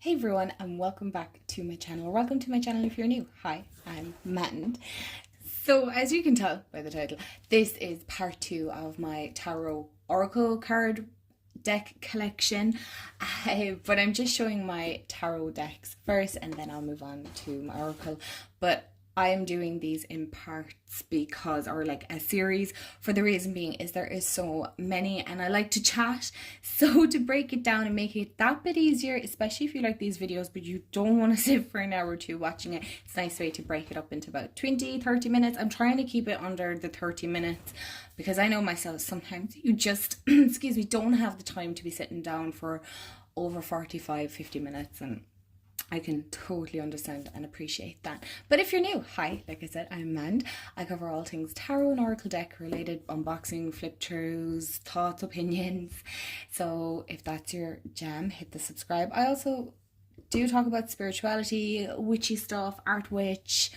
Hey everyone, and welcome back to my channel, or welcome to my channel if you're new. Hi, I'm Matt. So as you can tell by the title, this is part 2 of my tarot oracle card deck collection, but I'm just showing my tarot decks first and then I'll move on to my oracle. But I am doing these in parts or like a series, for the reason being is there is so many and I like to chat, so to break it down and make it that bit easier, especially if you like these videos but you don't want to sit for an hour or two watching it, it's a nice way to break it up into about 20-30 minutes. I'm trying to keep it under the 30 minutes because I know myself, sometimes you just excuse me, don't have the time to be sitting down for over 45-50 minutes, and I can totally understand and appreciate that. But if you're new, hi, like I said, I'm Mand. I cover all things tarot and oracle deck related, unboxing, flip throughs, thoughts, opinions. So if that's your jam, hit the subscribe. I also do talk about spirituality, witchy stuff, art witch,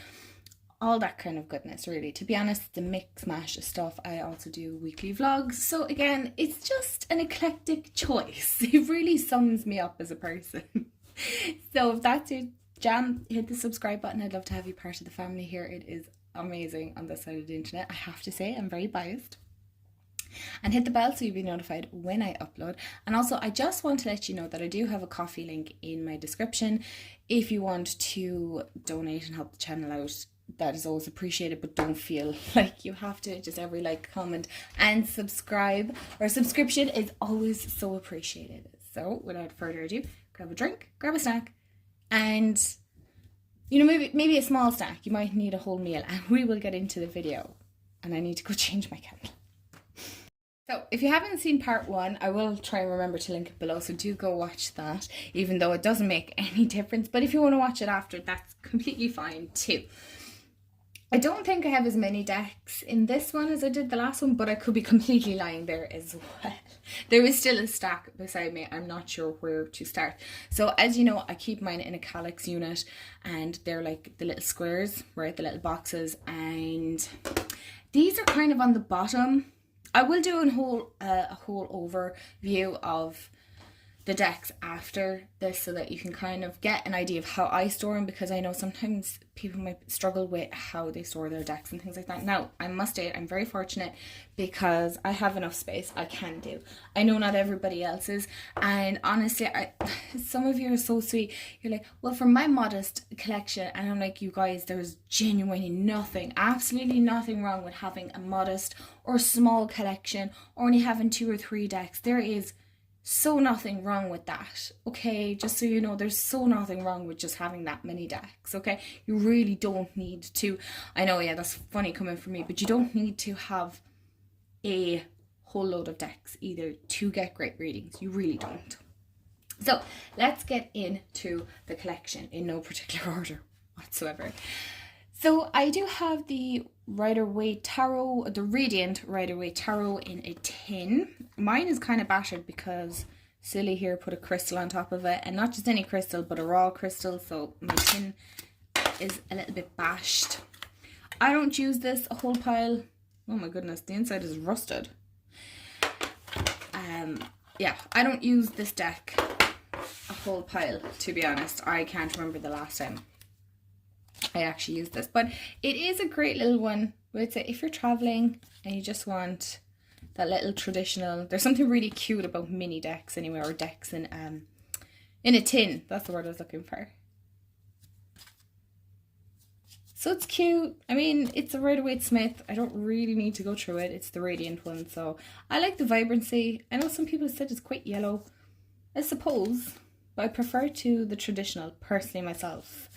all that kind of goodness, really. To be honest, the mix mash stuff. I also do weekly vlogs. So again, it's just an eclectic choice. It really sums me up as a person. So if that's your jam, hit the subscribe button. I'd love to have you part of the family here. It is amazing on this side of the internet, I have to say. I'm very biased. And hit the bell so you'll be notified when I upload. And also, I just want to let you know that I do have a coffee link in my description. If you want to donate and help the channel out, that is always appreciated, but don't feel like you have to. Just every like, comment and subscribe or subscription is always so appreciated. So without further ado, grab a drink, grab a snack, and maybe a small snack. You might need a whole meal, and we will get into the video. And I need to go change my candle. So if you haven't seen part 1, I will try and remember to link it below, so do go watch that, even though it doesn't make any difference. But if you want to watch it after, that's completely fine too. I don't think I have as many decks in this one as I did the last one, but I could be completely lying there as well. There is still a stack beside me. I'm not sure where to start. So as you know, I keep mine in a calyx unit, and they're like the little squares, right? The little boxes, and these are kind of on the bottom. I will do a whole overview of the decks after this so that you can kind of get an idea of how I store them, because I know sometimes people might struggle with how they store their decks and things like that. Now, I must say I'm very fortunate because I have enough space. I can do. I know not everybody else is, and honestly, some of you are so sweet. You're like, well, for my modest collection, and I'm like, you guys, there's genuinely nothing, absolutely nothing wrong with having a modest or small collection, or only having 2 or 3 decks. There is so nothing wrong with that, okay? Just so you know, there's so nothing wrong with just having that many decks, okay? You really don't need to, I know, yeah, that's funny coming from me, but you don't need to have a whole load of decks either to get great readings. You really don't. So let's get into the collection in no particular order whatsoever. So I do have the Rider-Waite Tarot, the Radiant Rider-Waite Tarot in a tin. Mine is kind of battered because Silly here put a crystal on top of it, and not just any crystal, but a raw crystal, so my tin is a little bit bashed. I don't use this a whole pile. Oh my goodness, the inside is rusted. Yeah, I don't use this deck a whole pile, to be honest. I can't remember the last time I actually used this, but it is a great little one. I would say if you're traveling and you just want that little traditional, there's something really cute about mini decks anyway, or decks in a tin. That's the word I was looking for. So it's cute. I mean, it's a Rider-Waite Smith. I don't really need to go through it. It's the Radiant one, so I like the vibrancy. I know some people said it's quite yellow, I suppose, but I prefer to the traditional, personally, myself.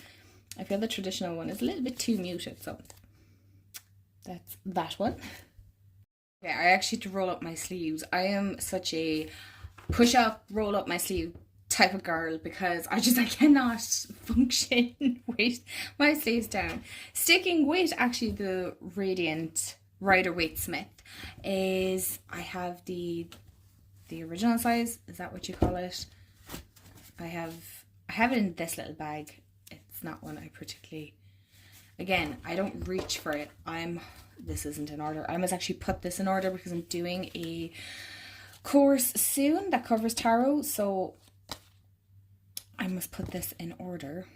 I feel the traditional one is a little bit too muted, so that's that one. Okay, I actually had to roll up my sleeves. I am such a push up, roll up my sleeve type of girl because I cannot function with my sleeves down. Sticking with actually the Radiant Rider-Waite Smith is, I have the original size, is that what you call it? I have it in this little bag. Not one I particularly, again, I don't reach for it. This isn't in order. I must actually put this in order because I'm doing a course soon that covers tarot, so I must put this in order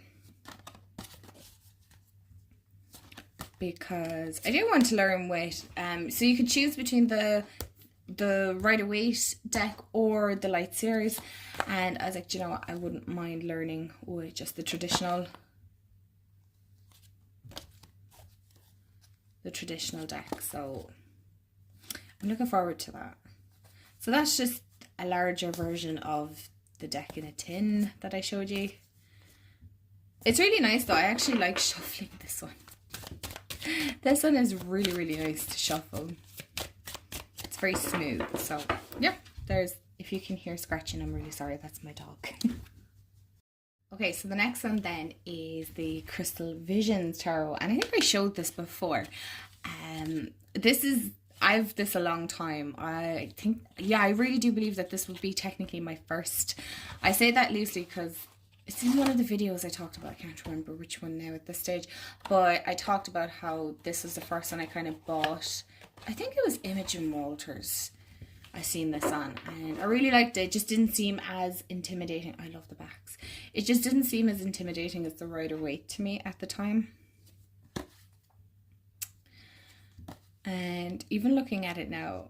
because I do want to learn weight. So you could choose between the Rider-Waite deck or the Light series, and I was like, you know what, I wouldn't mind learning with just the traditional deck. So I'm looking forward to that. So that's just a larger version of the deck in a tin that I showed you. It's really nice though. I actually like shuffling this one. This one is really, really nice to shuffle. It's very smooth. So yeah, if you can hear scratching, I'm really sorry. That's my dog. Okay, so the next one then is the Crystal Visions Tarot. And I think I showed this before. I've this a long time. I think, yeah, I really do believe that this would be technically my first. I say that loosely because it's in one of the videos I talked about. I can't remember which one now at this stage. But I talked about how this was the first one I kind of bought. I think it was Imogen Walters I seen this on, and I really liked it. It just didn't seem as intimidating. I love the backs. It just didn't seem as intimidating as the Rider-Waite to me at the time. And even looking at it now,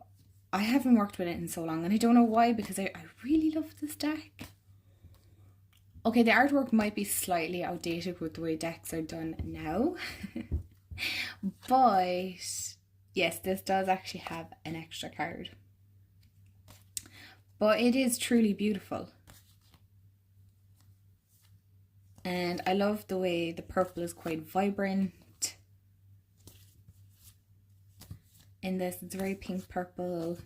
I haven't worked with it in so long, and I don't know why, because I really love this deck. Okay, the artwork might be slightly outdated with the way decks are done now. But yes, this does actually have an extra card. But it is truly beautiful. And I love the way the purple is quite vibrant. In this, it's very pink purple.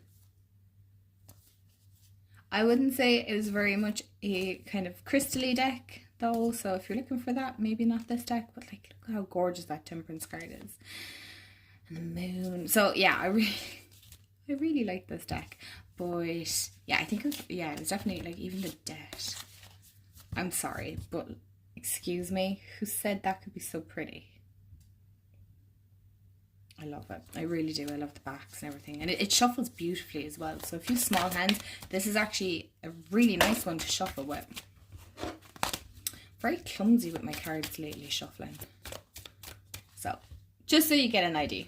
I wouldn't say it was very much a kind of crystal-y deck though, so if you're looking for that, maybe not this deck, but like, look how gorgeous that Temperance card is. And the moon. So yeah, I really like this deck. But yeah, I think it was definitely like even the debt. I'm sorry, but excuse me, who said that could be so pretty? I love it. I really do. I love the backs and everything. And it shuffles beautifully as well. So if you have small hands, this is actually a really nice one to shuffle with. Very clumsy with my cards lately, shuffling. So, just so you get an idea.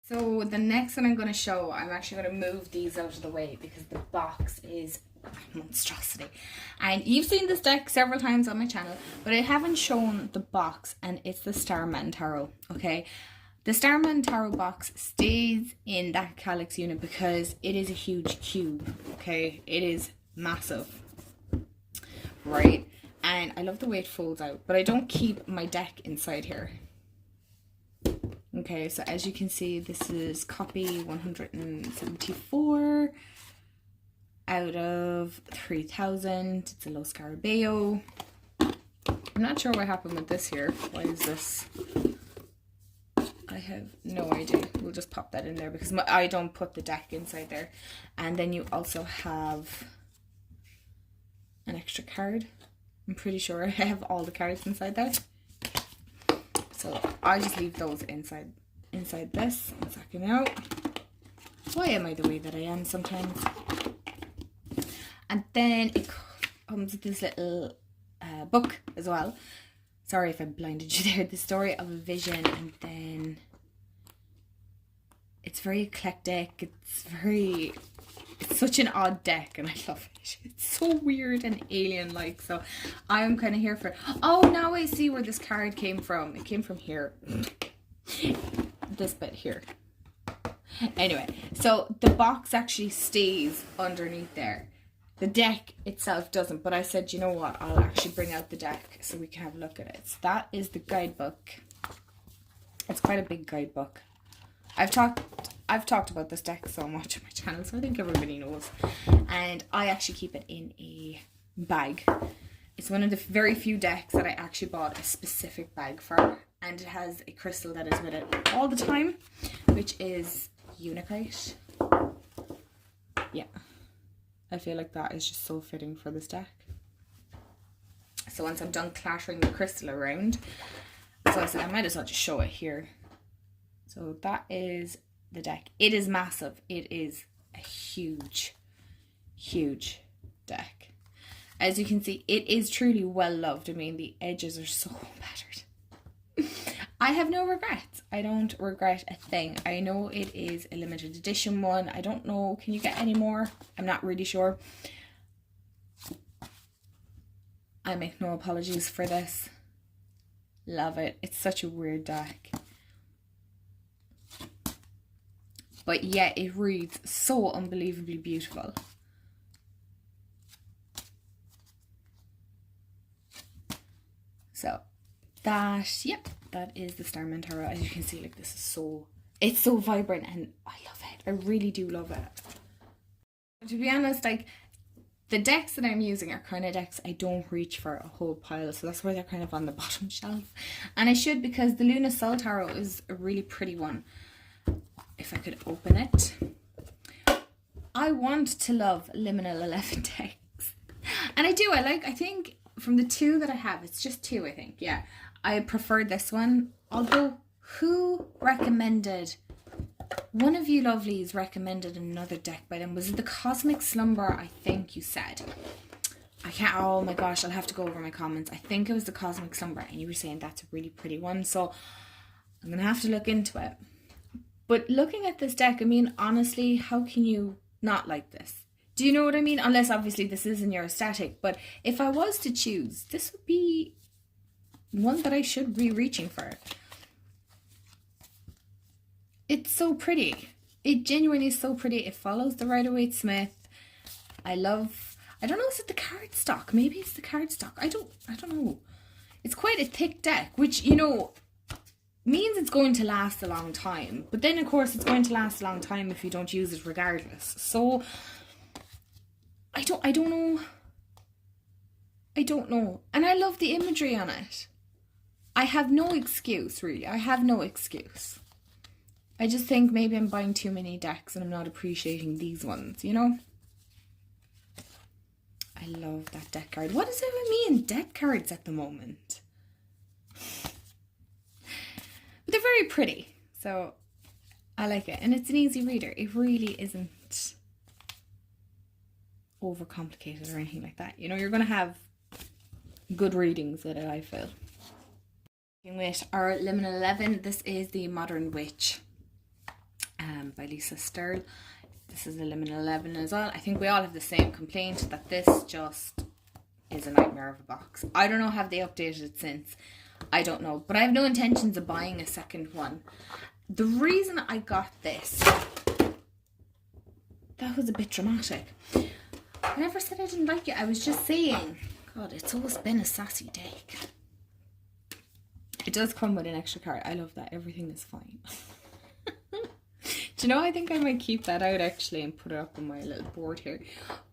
So the next one I'm going to show, I'm actually going to move these out of the way because the box is a monstrosity. And you've seen this deck several times on my channel, but I haven't shown the box, and it's the Staran Tarot, okay? The Staran Tarot box stays in that Calyx unit because it is a huge cube, okay? It is massive, right? And I love the way it folds out, but I don't keep my deck inside here. Okay, so as you can see, this is copy 174 out of 3,000. It's a Los Scarabeo. I'm not sure what happened with this here. Why is this? I have no idea. We'll just pop that in there because I don't put the deck inside there. And then you also have an extra card. I'm pretty sure I have all the cards inside there. So I'll just leave those inside this. One second out. Why am I the way that I am sometimes? And then it comes with this little book as well. Sorry if I blinded you there. The Story of a Vision, and then it's very eclectic. It's such an odd deck, and I love it. It's so weird and alien-like, so I'm kind of here for it. Oh, now I see where this card came from. It came from here. This bit here. Anyway, so the box actually stays underneath there. The deck itself doesn't, but I said, you know what, I'll actually bring out the deck so we can have a look at it. So that is the guidebook. It's quite a big guidebook. I've talked about this deck so much on my channel, so I think everybody knows. And I actually keep it in a bag. It's one of the very few decks that I actually bought a specific bag for. And it has a crystal that is with it all the time, which is Unicite. Yeah. I feel like that is just so fitting for this deck. So once I'm done clattering the crystal around, so I said I might as well just show it here. So that is the deck. It is massive. It is a huge, huge deck. As you can see, it is truly well loved. I mean, the edges are so battered. I have no regrets. I don't regret a thing. I know it is a limited edition one. I don't know, can you get any more? I'm not really sure. I make no apologies for this. Love it. It's such a weird deck. But yeah, it reads so unbelievably beautiful. So that, yep, that is the Staran Tarot. As you can see, like, this is so, it's so vibrant and I love it. I really do love it. To be honest, like, the decks that I'm using are kind of decks I don't reach for a whole pile, so that's why they're kind of on the bottom shelf. And I should, because the Luna Soul Tarot is a really pretty one. If I could open it. I want to love Liminal 11 decks. And I do, I think from the two that I have, it's just two, I think, yeah. I prefer this one, although who recommended, one of you lovelies recommended another deck by them. Was it the Cosmic Slumber, I think you said? I can't, oh my gosh, I'll have to go over my comments. I think it was the Cosmic Slumber, and you were saying that's a really pretty one, so I'm going to have to look into it. But looking at this deck, I mean, honestly, how can you not like this? Do you know what I mean? Unless, obviously, this isn't your aesthetic. But if I was to choose, this would be one that I should be reaching for. It's so pretty. It genuinely is so pretty. It follows the Rider-Waite-Smith. I love, I don't know, is it the cardstock? Maybe it's the cardstock. I don't know. It's quite a thick deck, which, you know, means it's going to last a long time. But then, of course, it's going to last a long time if you don't use it regardless. So I don't know. I don't know. And I love the imagery on it. I have no excuse, really. I have no excuse. I just think maybe I'm buying too many decks and I'm not appreciating these ones, you know? I love that deck card. What is it with me and deck cards at the moment? But they're very pretty, so I like it. And it's an easy reader. It really isn't overcomplicated or anything like that. You know, you're going to have good readings with it, I feel. With our Liminal 11, this is the Modern Witch by Lisa Sturl. This is the Liminal 11 as well. I think we all have the same complaint that this just is a nightmare of a box. I don't know, have they updated it since? I don't know, but I have no intentions of buying a second one. The reason I got this, that was a bit dramatic. I never said I didn't like it. I was just saying, God, it's always been a sassy deck. It does come with an extra card. I love that. Everything is fine. Do you know, I think I might keep that out actually and put it up on my little board here.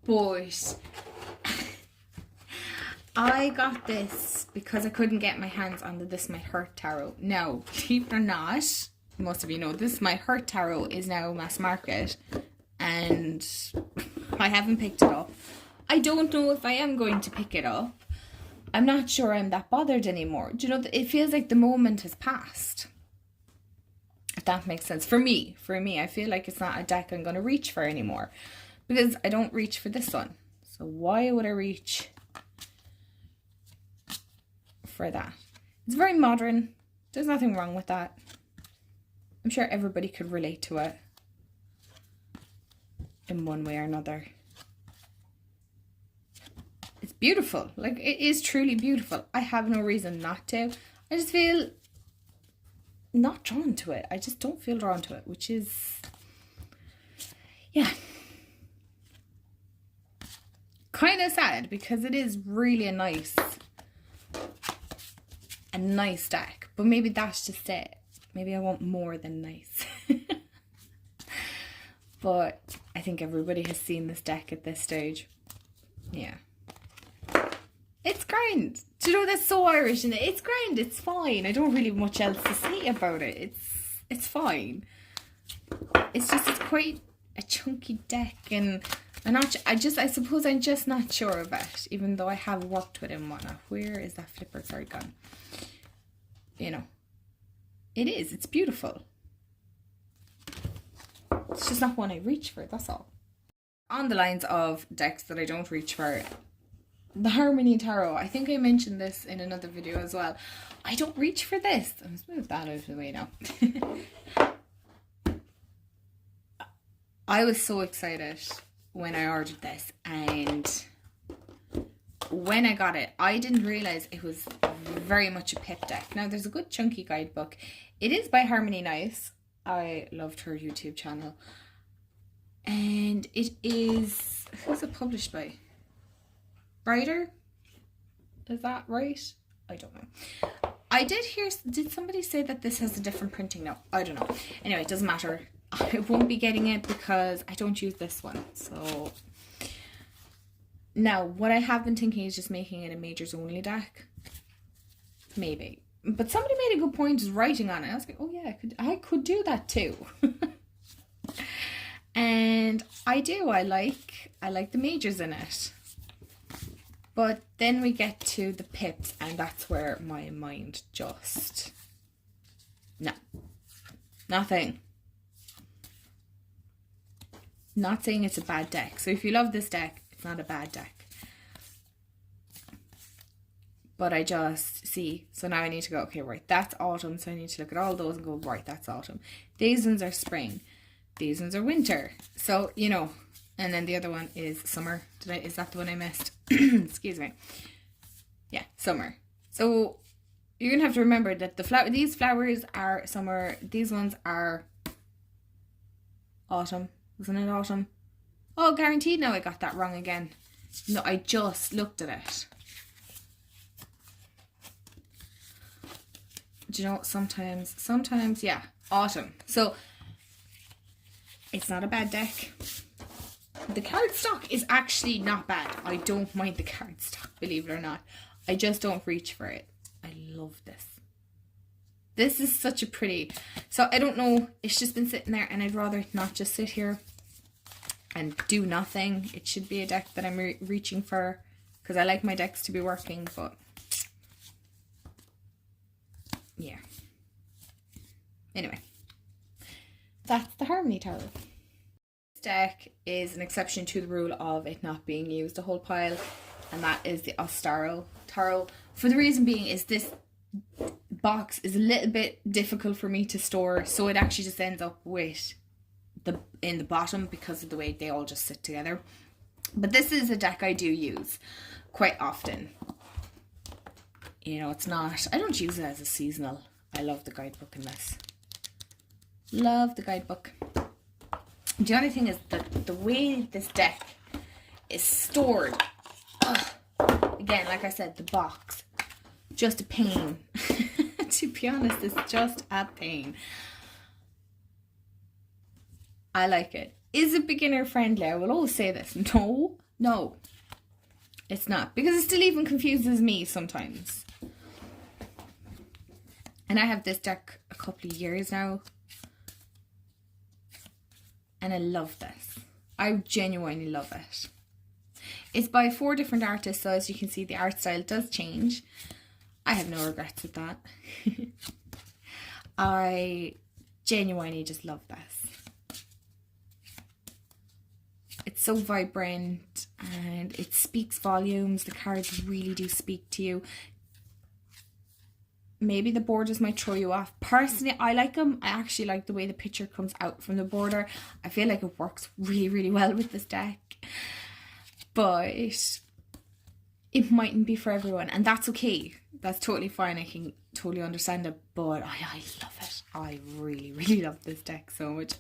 But I got this because I couldn't get my hands on the This Might Hurt Tarot. Now, believe it or not, most of you know, This Might Hurt Tarot is now mass market. And I haven't picked it up. I don't know if I am going to pick it up. I'm not sure I'm that bothered anymore. Do you know, it feels like the moment has passed. If that makes sense. For me, I feel like it's not a deck I'm going to reach for anymore. Because I don't reach for this one. So why would I reach for that? It's very modern. There's nothing wrong with that. I'm sure everybody could relate to it in one way or another. It's beautiful. Like, it is truly beautiful. I have no reason not to. I just feel not drawn to it. I just don't feel drawn to it, which is, yeah, kind of sad because it is really a nice deck. But maybe that's just it. Maybe I want more than nice. But I think everybody has seen this deck at this stage. Yeah. It's grand. Do you know, that's so Irish, and it's grand. It's fine. I don't really have much else to say about it. It's fine. It's just, it's quite a chunky deck, and I suppose I'm just not sure of it, even though I have worked with it and whatnot. Where is that flipper card gone? You know, it is. It's beautiful. It's just not one I reach for, that's all. On the lines of decks that I don't reach for, the Harmony Tarot. I think I mentioned this in another video as well. I don't reach for this. Let's move that out of the way now. I was so excited when I ordered this, and when I got it, I didn't realise it was very much a pip deck. Now, there's a good chunky guidebook. It is by Harmony Nice. I loved her YouTube channel. And it is... Who's it published by? Writer? Is that right? I don't know. I did hear... Did somebody say that this has a different printing? No, I don't know. Anyway, it doesn't matter. I won't be getting it because I don't use this one. So... Now, what I have been thinking is just making it a majors only deck. Maybe. But somebody made a good point just writing on it. I was like, oh yeah, I could do that too. And I do. I like the majors in it. But then we get to the pips, and that's where my mind just... No. Nothing. Not saying it's a bad deck. So if you love this deck, it's not a bad deck. But I just see, so now I need to go, okay, right, that's autumn. So I need to look at all those and go, right, that's autumn. These ones are spring. These ones are winter. So, you know, and then the other one is summer. Is that the one I missed? Excuse me. Yeah, summer. So you're going to have to remember that these flowers are summer. These ones are autumn. Isn't it autumn? Oh, guaranteed now I got that wrong again. No, I just looked at it. Do you know, sometimes, yeah, autumn. So, it's not a bad deck. The card stock is actually not bad. I don't mind the card stock, believe it or not. I just don't reach for it. I love this. This is such a pretty... So, I don't know, it's just been sitting there, and I'd rather not just sit here and do nothing. It should be a deck that I'm reaching for, because I like my decks to be working, but yeah. Anyway, that's the Harmony Tarot. This deck is an exception to the rule of it not being used a whole pile, and that is the Staran Tarot. For the reason being is this box is a little bit difficult for me to store, so it actually just ends up with in the bottom because of the way they all just sit together. But this is a deck I do use quite often. You know, it's not... I don't use it as a seasonal. I love the guidebook in this. Love the guidebook. The only thing is that the way this deck is stored... Again, like I said, the box. Just a pain. To be honest, it's just a pain. I like it. Is it beginner friendly? I will always say this. No, it's not, because it still even confuses me sometimes. And I have this deck a couple of years now, and I love this. I genuinely love it. It's by 4 different artists, so as you can see, the art style does change. I have no regrets with that. I genuinely just love this. It's so vibrant and it speaks volumes. The cards really do speak to you. Maybe the borders might throw you off. Personally, I like them. I actually like the way the picture comes out from the border. I feel like it works really, really well with this deck. But it mightn't be for everyone, and that's okay. That's totally fine. I can totally understand it, but I love it. I really, really love this deck so much.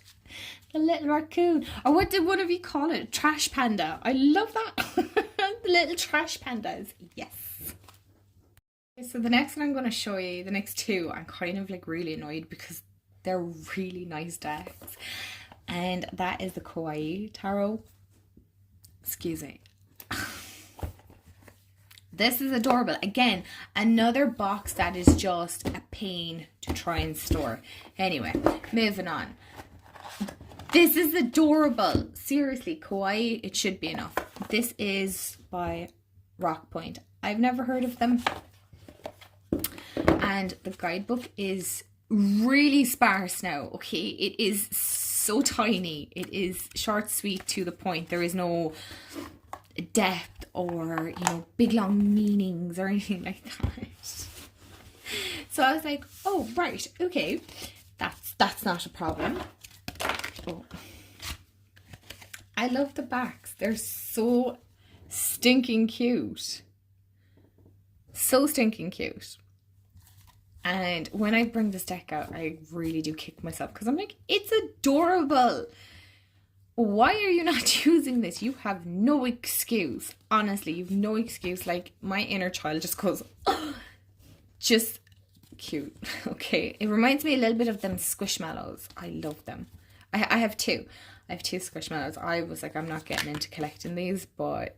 The little raccoon, or what did one of you call it? Trash panda. I love that. The little trash pandas. Yes. Okay, so the next one I'm going to show you, the next 2, I'm kind of like really annoyed because they're really nice decks, and that is the Kawaii Tarot. Excuse me. This is adorable. Again, another box that is just a pain to try and store. Anyway, moving on. This is adorable. Seriously, Kawaii, it should be enough. This is by Rock Point. I've never heard of them. And the guidebook is really sparse now, okay? It is so tiny. It is short, sweet, to the point. There is no... depth or, you know, big long meanings or anything like that. So I was like, oh, right, okay, that's not a problem. Oh. I love the backs. They're so stinking cute. So stinking cute. And when I bring this deck out, I really do kick myself because I'm like, it's adorable. Why are you not using this? You have no excuse. Honestly, you've no excuse. Like, my inner child just goes, oh, just cute. Okay. It reminds me a little bit of them Squishmallows. I love them. I have two. I have two Squishmallows. I was like, I'm not getting into collecting these, but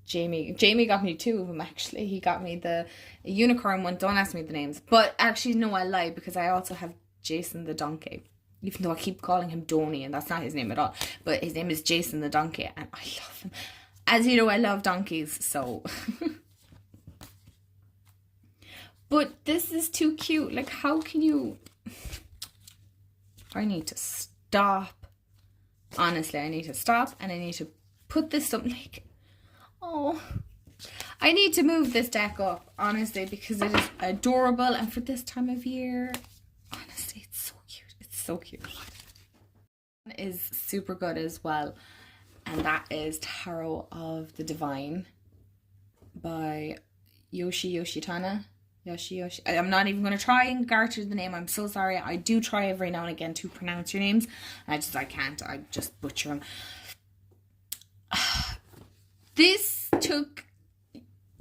Jamie got me two of them, actually. He got me the unicorn one. Don't ask me the names. But actually, no, I lied, because I also have Jason the donkey. Even though I keep calling him Donnie, and that's not his name at all. But his name is Jason the donkey, and I love him. As you know, I love donkeys, so... But this is too cute. Like, how can you... I need to stop. Honestly, I need to stop, and I need to put this up, like... Oh, I need to move this deck up, honestly, because it is adorable, and for this time of year, honestly, it's so cute. It's so cute. It is super good as well, and that is Tarot of the Divine by Yoshitana. I'm not even going to try and garter the name. I'm so sorry. I do try every now and again to pronounce your names. I can't. I just butcher them. This took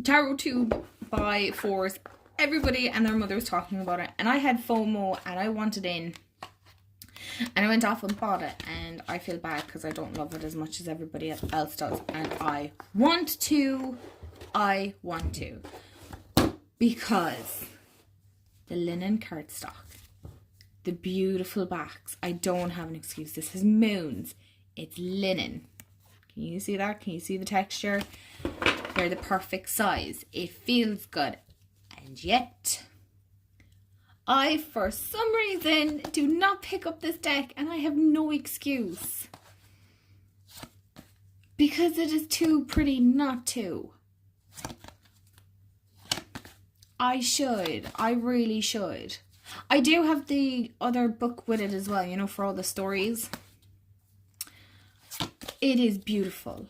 Tarot Tube by force. Everybody and their mother was talking about it, and I had FOMO and I wanted in, and I went off and bought it, and I feel bad because I don't love it as much as everybody else does, and I want to because the linen cardstock, the beautiful backs, I don't have an excuse. This is moons. It's linen. Can you see that? Can you see the texture? They're the perfect size. It feels good. And yet, I, for some reason, do not pick up this deck, and I have no excuse. Because it is too pretty not to. I should. I really should. I do have the other book with it as well, you know, for all the stories. It is beautiful.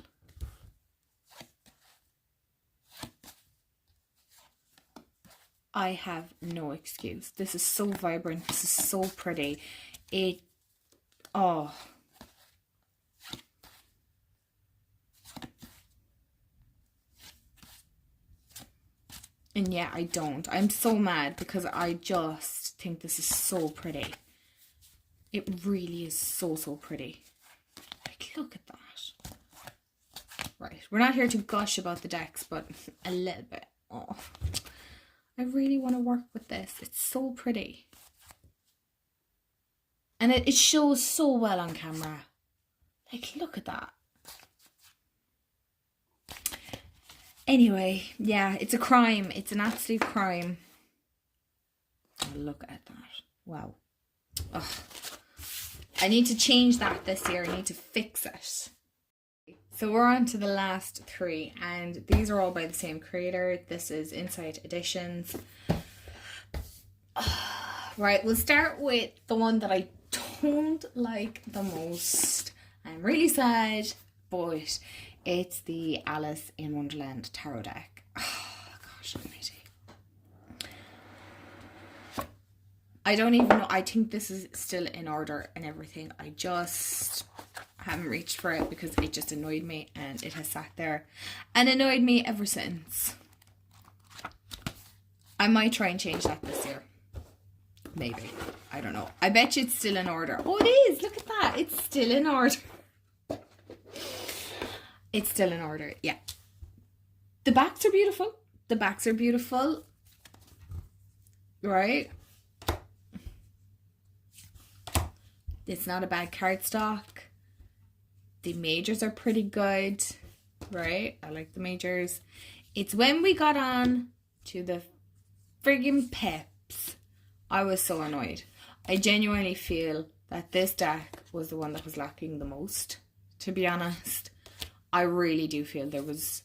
I have no excuse. This is so vibrant. This is so pretty. Oh. And yeah, I don't. I'm so mad because I just think this is so pretty. It really is so, so pretty. Like, look at that. Right, we're not here to gush about the decks, but a little bit. Oh, I really want to work with this. It's so pretty. And it shows so well on camera. Like, look at that. Anyway, yeah, it's a crime. It's an absolute crime. Oh, look at that. Wow. Ugh. I need to change that this year. I need to fix it. So we're on to the last three, and these are all by the same creator. This is Insight Editions. Right, we'll start with the one that I don't like the most. I'm really sad, but it's the Alice in Wonderland tarot deck. Oh, gosh almighty. I don't even know. I think this is still in order and everything. I just haven't reached for it because it just annoyed me, and it has sat there and annoyed me ever since. I might try and change that this year. Maybe. I don't know. I bet you it's still in order. Oh, it is. Look at that. It's still in order. It's still in order. Yeah. The backs are beautiful. The backs are beautiful. Right? It's not a bad cardstock. The majors are pretty good. Right? I like the majors. It's when we got on to the friggin' peps, I was so annoyed. I genuinely feel that this deck was the one that was lacking the most, to be honest. I really do feel there was...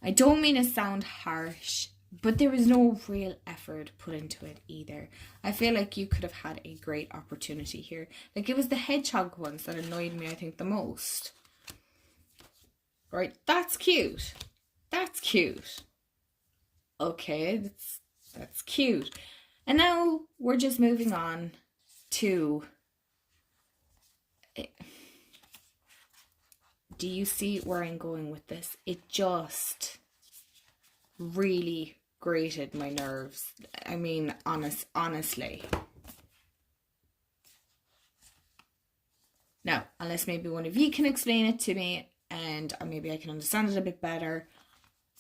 I don't mean to sound harsh, but there was no real effort put into it either. I feel like you could have had a great opportunity here. Like, it was the hedgehog ones that annoyed me, I think, the most. Right, that's cute. That's cute. Okay, that's cute. And now we're just moving on to... Do you see where I'm going with this? It just really grated my nerves. I mean, honestly. Now, unless maybe one of you can explain it to me and maybe I can understand it a bit better,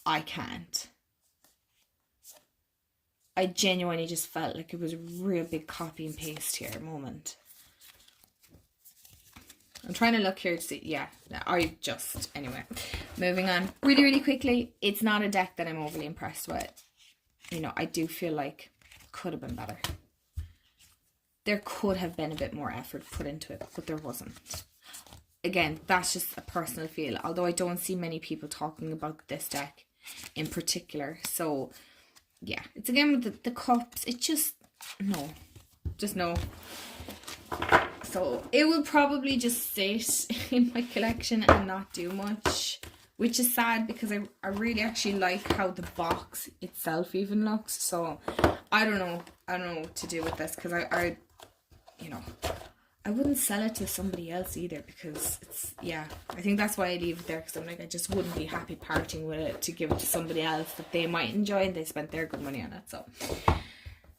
I can't. I genuinely just felt like it was a real big copy and paste here moment. I'm trying to look here to see. Yeah, anyway, moving on really quickly. It's not a deck that I'm overly impressed with. You know, I do feel like it could have been better. There could have been a bit more effort put into it, but there wasn't. Again, that's just a personal feel, although I don't see many people talking about this deck in particular. So yeah, it's again with the cups. It just no. So it will probably just sit in my collection and not do much, which is sad because I really actually like how the box itself even looks. So I don't know what to do with this, because I wouldn't sell it to somebody else either, because it's, yeah, I think that's why I leave it there, because I'm like, I just wouldn't be happy parting with it to give it to somebody else that they might enjoy and they spent their good money on it. So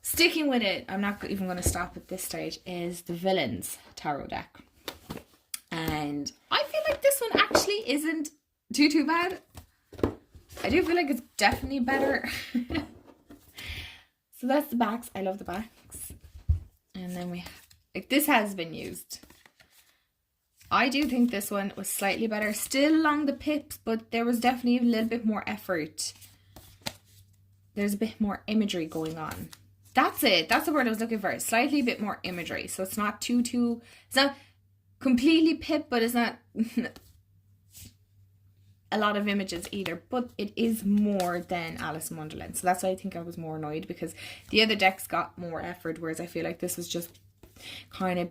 sticking with it, I'm not even going to stop at this stage, is the Villains Tarot deck. And I feel like this one actually isn't too bad. I do feel like it's definitely better. So that's the backs. I love the backs. And then we have, like, this has been used. I do think this one was slightly better. Still along the pips, but there was definitely a little bit more effort. There's a bit more imagery going on. That's it. That's the word I was looking for. Slightly a bit more imagery. So it's not it's not completely pip, but it's not a lot of images either. But it is more than Alice in Wonderland. So that's why I think I was more annoyed, because the other decks got more effort, whereas I feel like this was just kind of,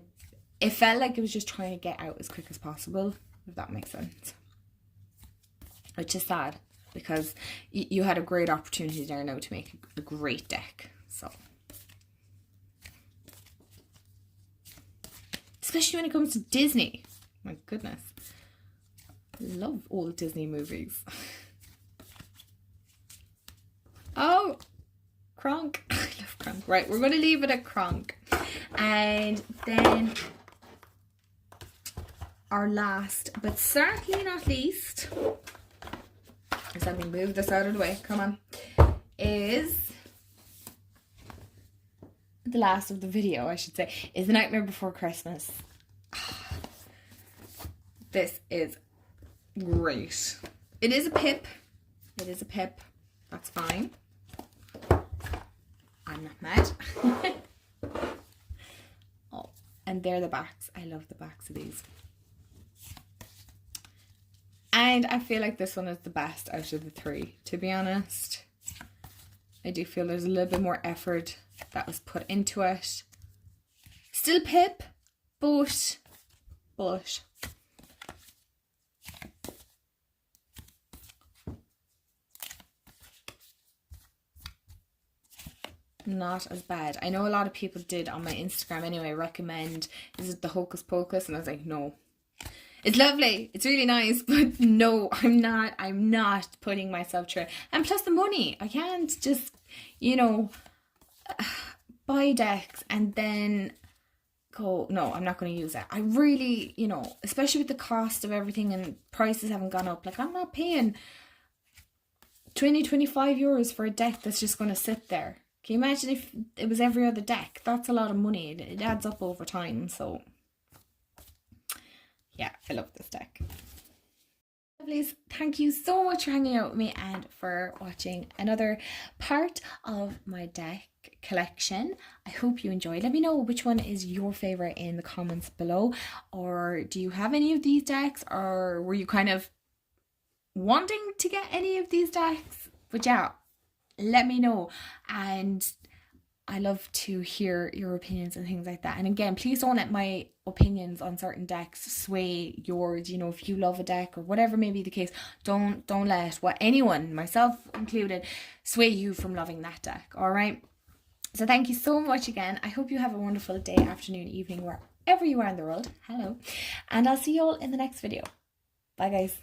it felt like it was just trying to get out as quick as possible, if that makes sense. Which is sad, because you had a great opportunity there now to make a great deck. So, especially when it comes to Disney. My goodness. I love old Disney movies. Oh, Kronk. I love Kronk. Right, we're going to leave it at Kronk. And then our last, but certainly not least, just let me move this out of the way, come on, is the last of the video, I should say, is The Nightmare Before Christmas. This is great. It is a pip. It is a pip. That's fine. I'm not mad. Oh, and they're the backs. I love the backs of these. And I feel like this one is the best out of the three, to be honest. I do feel there's a little bit more effort that was put into it. Still pip, but not as bad. I know a lot of people did on my Instagram anyway recommend, is it the Hocus Pocus? And I was like, no. It's lovely, it's really nice, but no, I'm not putting myself through it. And plus the money, I can't just, you know, buy decks and then go, no, I'm not going to use it. I really, you know, especially with the cost of everything and prices haven't gone up, like I'm not paying 20-25 euros for a deck that's just going to sit there. Can you imagine if it was every other deck? That's a lot of money. It adds up over time. So, yeah, I love this deck. Lovelies, thank you so much for hanging out with me and for watching another part of my deck collection. I hope you enjoyed. Let me know which one is your favorite in the comments below, or do you have any of these decks, or were you kind of wanting to get any of these decks? But yeah, let me know, and I love to hear your opinions and things like that. And again, please don't let my opinions on certain decks sway yours. You know, if you love a deck or whatever may be the case, don't let what anyone, myself included, sway you from loving that deck. All right. So thank you so much again. I hope you have a wonderful day, afternoon, evening, wherever you are in the world. Hello. And I'll see you all in the next video. Bye guys.